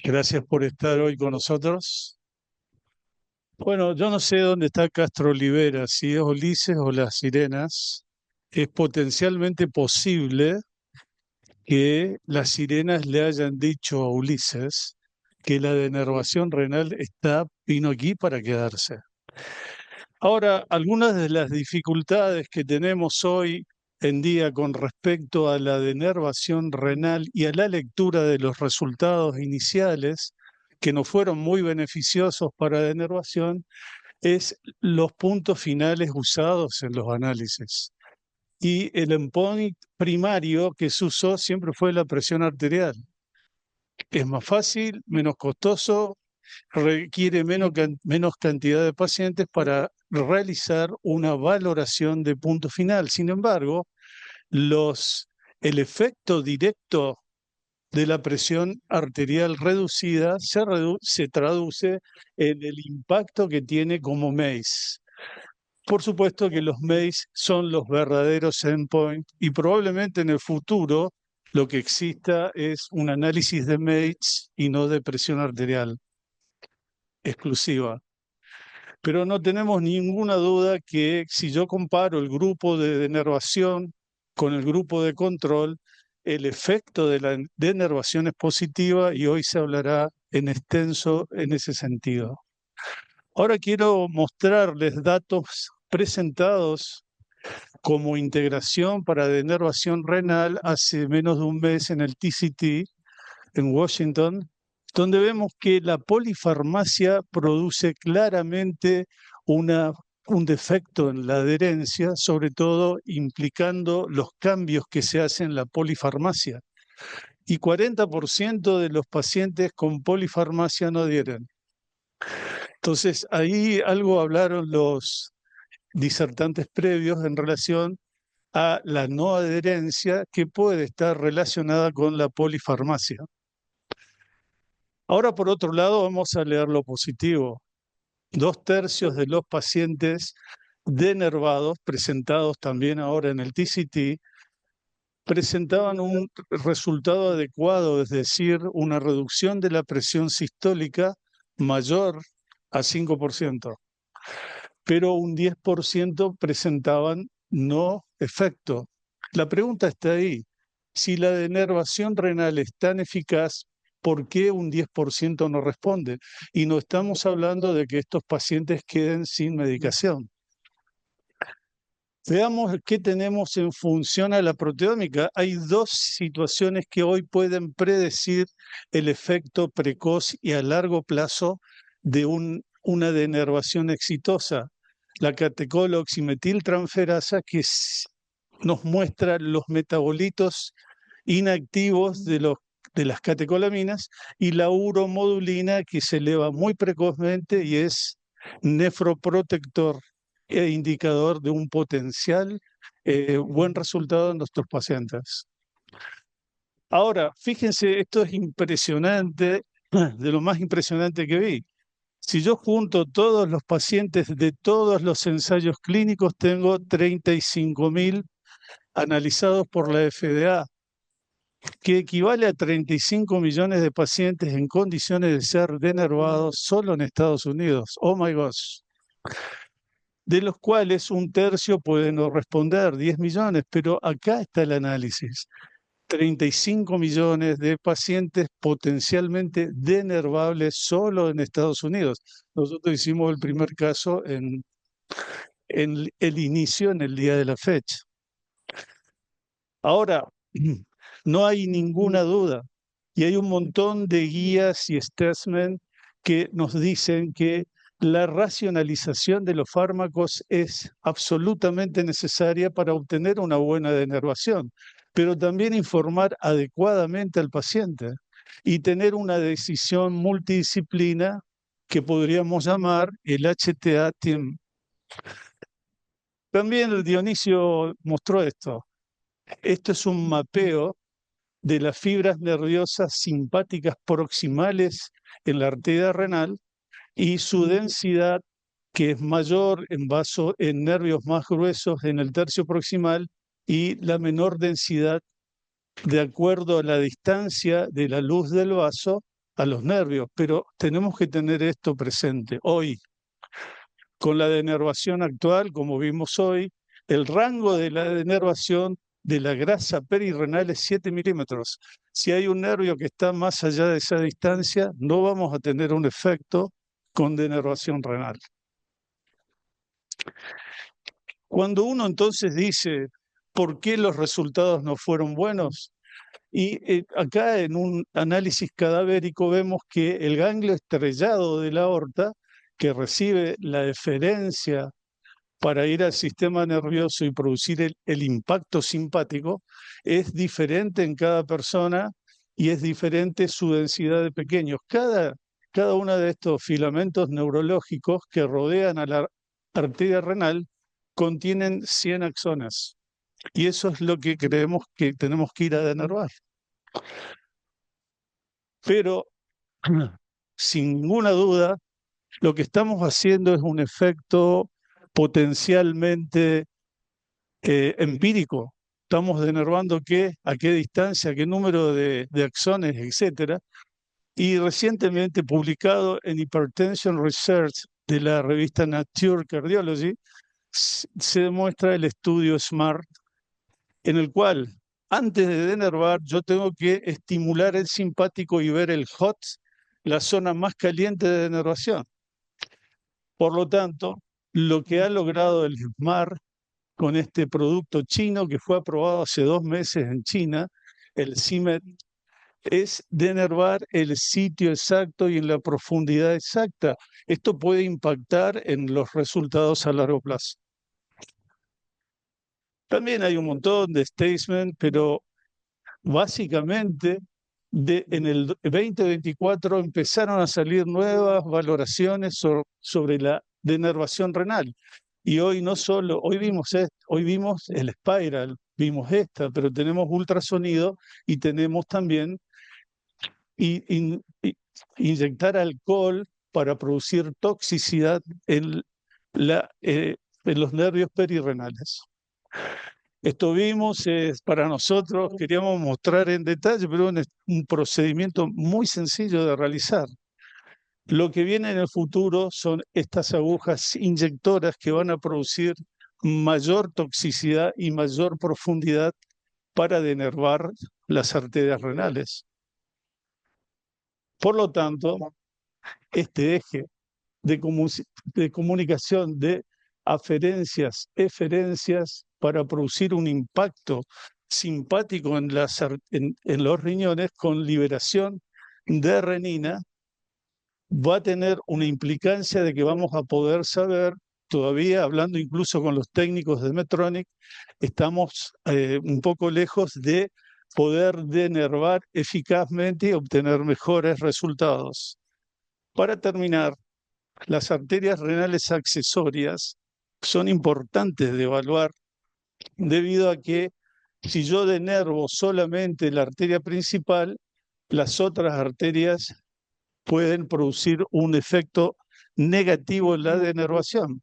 Gracias por estar hoy con nosotros. Bueno, yo no sé dónde está Castro Olivera, si es Ulises o las Sirenas. Es potencialmente posible que las Sirenas le hayan dicho a Ulises que la denervación renal vino aquí para quedarse. Ahora, algunas de las dificultades que tenemos hoy en día con respecto a la denervación renal y a la lectura de los resultados iniciales, que no fueron muy beneficiosos para la denervación, es los puntos finales usados en los análisis. Y el endpoint primario que se usó siempre fue la presión arterial. Es más fácil, menos costoso, requiere menos cantidad de pacientes para realizar una valoración de punto final. Sin embargo, los, el efecto directo de la presión arterial reducida se traduce en el impacto que tiene como MACE. Por supuesto que los MACE son los verdaderos endpoint y probablemente en el futuro lo que exista es un análisis de MACE y no de presión arterial exclusiva. Pero no tenemos ninguna duda que si yo comparo el grupo de denervación con el grupo de control, el efecto de la denervación es positiva y hoy se hablará en extenso en ese sentido. Ahora quiero mostrarles datos presentados como integración para denervación renal hace menos de un mes en el TCT en Washington, donde vemos que la polifarmacia produce claramente una, un defecto en la adherencia, sobre todo implicando los cambios que se hacen en la polifarmacia. Y 40% de los pacientes con polifarmacia no adhieren. Entonces, ahí algo hablaron los disertantes previos en relación a la no adherencia que puede estar relacionada con la polifarmacia. Ahora, por otro lado, vamos a leer lo positivo. 2/3 de los pacientes denervados, presentados también ahora en el TCT, presentaban un resultado adecuado, es decir, una reducción de la presión sistólica mayor a 5%, pero un 10% presentaban no efecto. La pregunta está ahí. Si la denervación renal es tan eficaz, ¿por qué un 10% no responde? Y no estamos hablando de que estos pacientes queden sin medicación. Veamos qué tenemos en función a la proteómica. Hay dos situaciones que hoy pueden predecir el efecto precoz y a largo plazo de una denervación exitosa. La catecol-oximetiltransferasa, que nos muestra los metabolitos inactivos de las catecolaminas, y la uromodulina, que se eleva muy precozmente y es nefroprotector e indicador de un potencial buen resultado en nuestros pacientes. Ahora, fíjense, esto es impresionante, de lo más impresionante que vi. Si yo junto todos los pacientes de todos los ensayos clínicos, tengo 35.000 analizados por la FDA, que equivale a 35 millones de pacientes en condiciones de ser denervados solo en Estados Unidos. Oh my gosh. De los cuales un tercio puede no responder, 10 millones, pero acá está el análisis. 35 millones de pacientes potencialmente denervables solo en Estados Unidos. Nosotros hicimos el primer caso en el inicio, en el día de la fecha. Ahora, no hay ninguna duda, y hay un montón de guías y statements que nos dicen que la racionalización de los fármacos es absolutamente necesaria para obtener una buena denervación, pero también informar adecuadamente al paciente y tener una decisión multidisciplina que podríamos llamar el HTA Team. También el Dionisio mostró esto. Esto es un mapeo de las fibras nerviosas simpáticas proximales en la arteria renal y su densidad, que es mayor en nervios más gruesos en el tercio proximal, y la menor densidad de acuerdo a la distancia de la luz del vaso a los nervios, pero tenemos que tener esto presente. Hoy, con la denervación actual, como vimos hoy, el rango de la denervación de la grasa perirrenal es 7 milímetros. Si hay un nervio que está más allá de esa distancia, no vamos a tener un efecto con denervación renal. Cuando uno entonces dice, ¿por qué los resultados no fueron buenos? Y acá en un análisis cadavérico vemos que el ganglio estrellado de la aorta, que recibe la eferencia para ir al sistema nervioso y producir el impacto simpático, es diferente en cada persona y es diferente su densidad de pequeños. Cada uno de estos filamentos neurológicos que rodean a la arteria renal contienen 100 axones. Y eso es lo que creemos que tenemos que ir a denervar. Pero, sin ninguna duda, lo que estamos haciendo es un efecto potencialmente empírico. Estamos denervando a qué distancia, qué número de axones, etcétera. Y recientemente publicado en Hypertension Research de la revista Nature Cardiology, se demuestra el estudio SMART, en el cual antes de denervar yo tengo que estimular el simpático y ver el HOT, la zona más caliente de denervación. Por lo tanto, lo que ha logrado el SMART con este producto chino que fue aprobado hace 2 meses en China, el CIMET, es denervar el sitio exacto y en la profundidad exacta. Esto puede impactar en los resultados a largo plazo. También hay un montón de statements, pero básicamente en el 2024 empezaron a salir nuevas valoraciones sobre la denervación renal. Y hoy no solo, hoy vimos el Spiral, vimos esta, pero tenemos ultrasonido y tenemos también inyectar alcohol para producir toxicidad en los nervios perirrenales. Esto vimos, para nosotros, queríamos mostrar en detalle, pero es un procedimiento muy sencillo de realizar. Lo que viene en el futuro son estas agujas inyectoras que van a producir mayor toxicidad y mayor profundidad para denervar las arterias renales. Por lo tanto, este eje de comunicación de aferencias, eferencias, para producir un impacto simpático en los riñones con liberación de renina, va a tener una implicancia de que vamos a poder saber, todavía hablando incluso con los técnicos de Medtronic, estamos un poco lejos de poder denervar eficazmente y obtener mejores resultados. Para terminar, las arterias renales accesorias son importantes de evaluar debido a que si yo denervo solamente la arteria principal, las otras arterias pueden producir un efecto negativo en la denervación.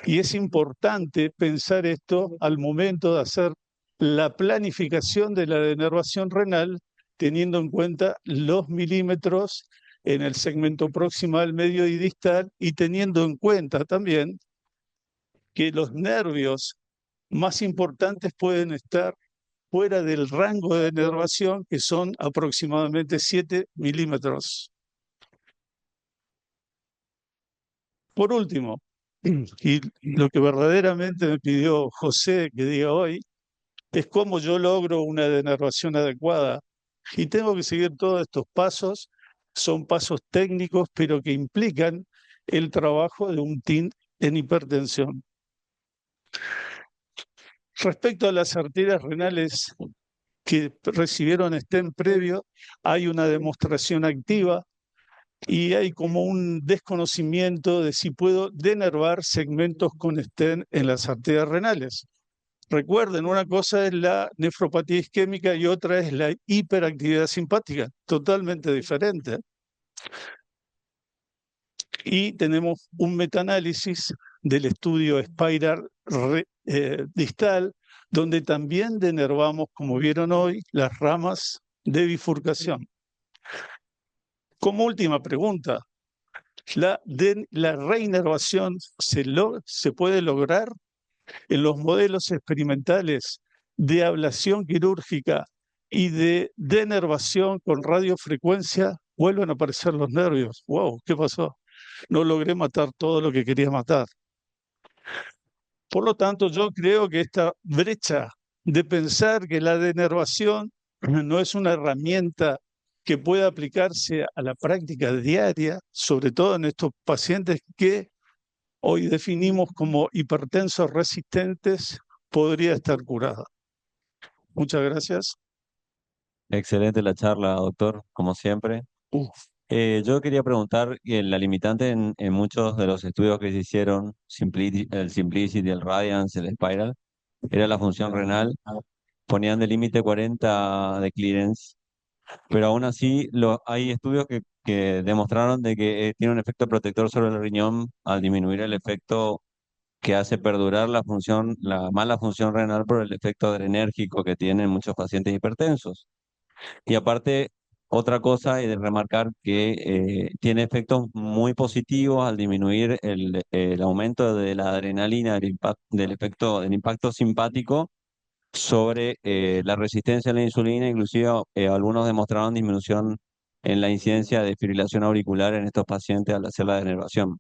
Y es importante pensar esto al momento de hacer la planificación de la denervación renal, teniendo en cuenta los milímetros en el segmento proximal, medio y distal, y teniendo en cuenta también que los nervios más importantes pueden estar fuera del rango de denervación, que son aproximadamente 7 milímetros. Por último, y lo que verdaderamente me pidió José que diga hoy, es cómo yo logro una denervación adecuada. Y tengo que seguir todos estos pasos, son pasos técnicos, pero que implican el trabajo de un team en hipertensión. Respecto a las arterias renales que recibieron stent previo, hay una demostración activa y hay como un desconocimiento de si puedo denervar segmentos con stent en las arterias renales. Recuerden, una cosa es la nefropatía isquémica y otra es la hiperactividad simpática, totalmente diferente. Y tenemos un metaanálisis del estudio Spiral distal, donde también denervamos, como vieron hoy, las ramas de bifurcación. Como última pregunta, ¿la reinervación se puede lograr en los modelos experimentales de ablación quirúrgica y de denervación con radiofrecuencia? Vuelven a aparecer los nervios. ¡Wow! ¿Qué pasó? No logré matar todo lo que quería matar. Por lo tanto, yo creo que esta brecha de pensar que la denervación no es una herramienta que pueda aplicarse a la práctica diaria, sobre todo en estos pacientes que hoy definimos como hipertensos resistentes, podría estar curada. Muchas gracias. Excelente la charla, doctor, como siempre. Uf. Yo quería preguntar, la limitante en muchos de los estudios que se hicieron, el Simplicity, el Radiance, el Spiral, era la función renal. Ponían de límite 40 de clearance, pero aún así hay estudios que demostraron de que tiene un efecto protector sobre el riñón al disminuir el efecto que hace perdurar la mala función renal por el efecto adrenérgico que tienen muchos pacientes hipertensos. Y aparte, otra cosa es de remarcar que tiene efectos muy positivos al disminuir el aumento de la adrenalina, del efecto del impacto simpático sobre la resistencia a la insulina. Inclusive algunos demostraron disminución en la incidencia de fibrilación auricular en estos pacientes al hacer la denervación.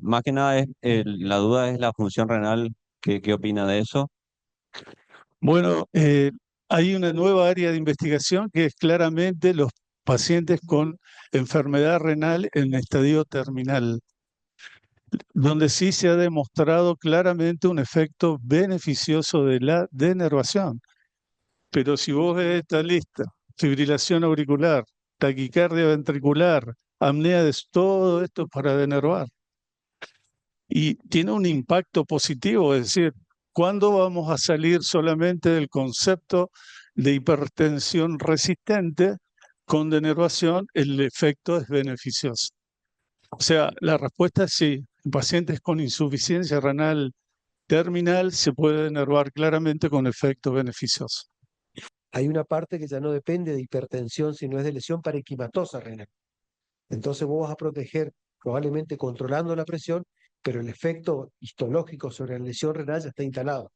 Más que nada la duda es la función renal. ¿Qué opina de eso? Bueno, hay una nueva área de investigación que es claramente los pacientes con enfermedad renal en estadio terminal, donde sí se ha demostrado claramente un efecto beneficioso de la denervación. Pero si vos ves esta lista, fibrilación auricular, taquicardia ventricular, apnea de todo esto es para denervar. Y tiene un impacto positivo, es decir, ¿cuándo vamos a salir solamente del concepto de hipertensión resistente? Con denervación el efecto es beneficioso. O sea, la respuesta es sí. En pacientes con insuficiencia renal terminal se puede denervar claramente con efecto beneficioso. Hay una parte que ya no depende de hipertensión, sino es de lesión parenquimatosa renal. Entonces vos vas a proteger probablemente controlando la presión, pero el efecto histológico sobre la lesión renal ya está instalado.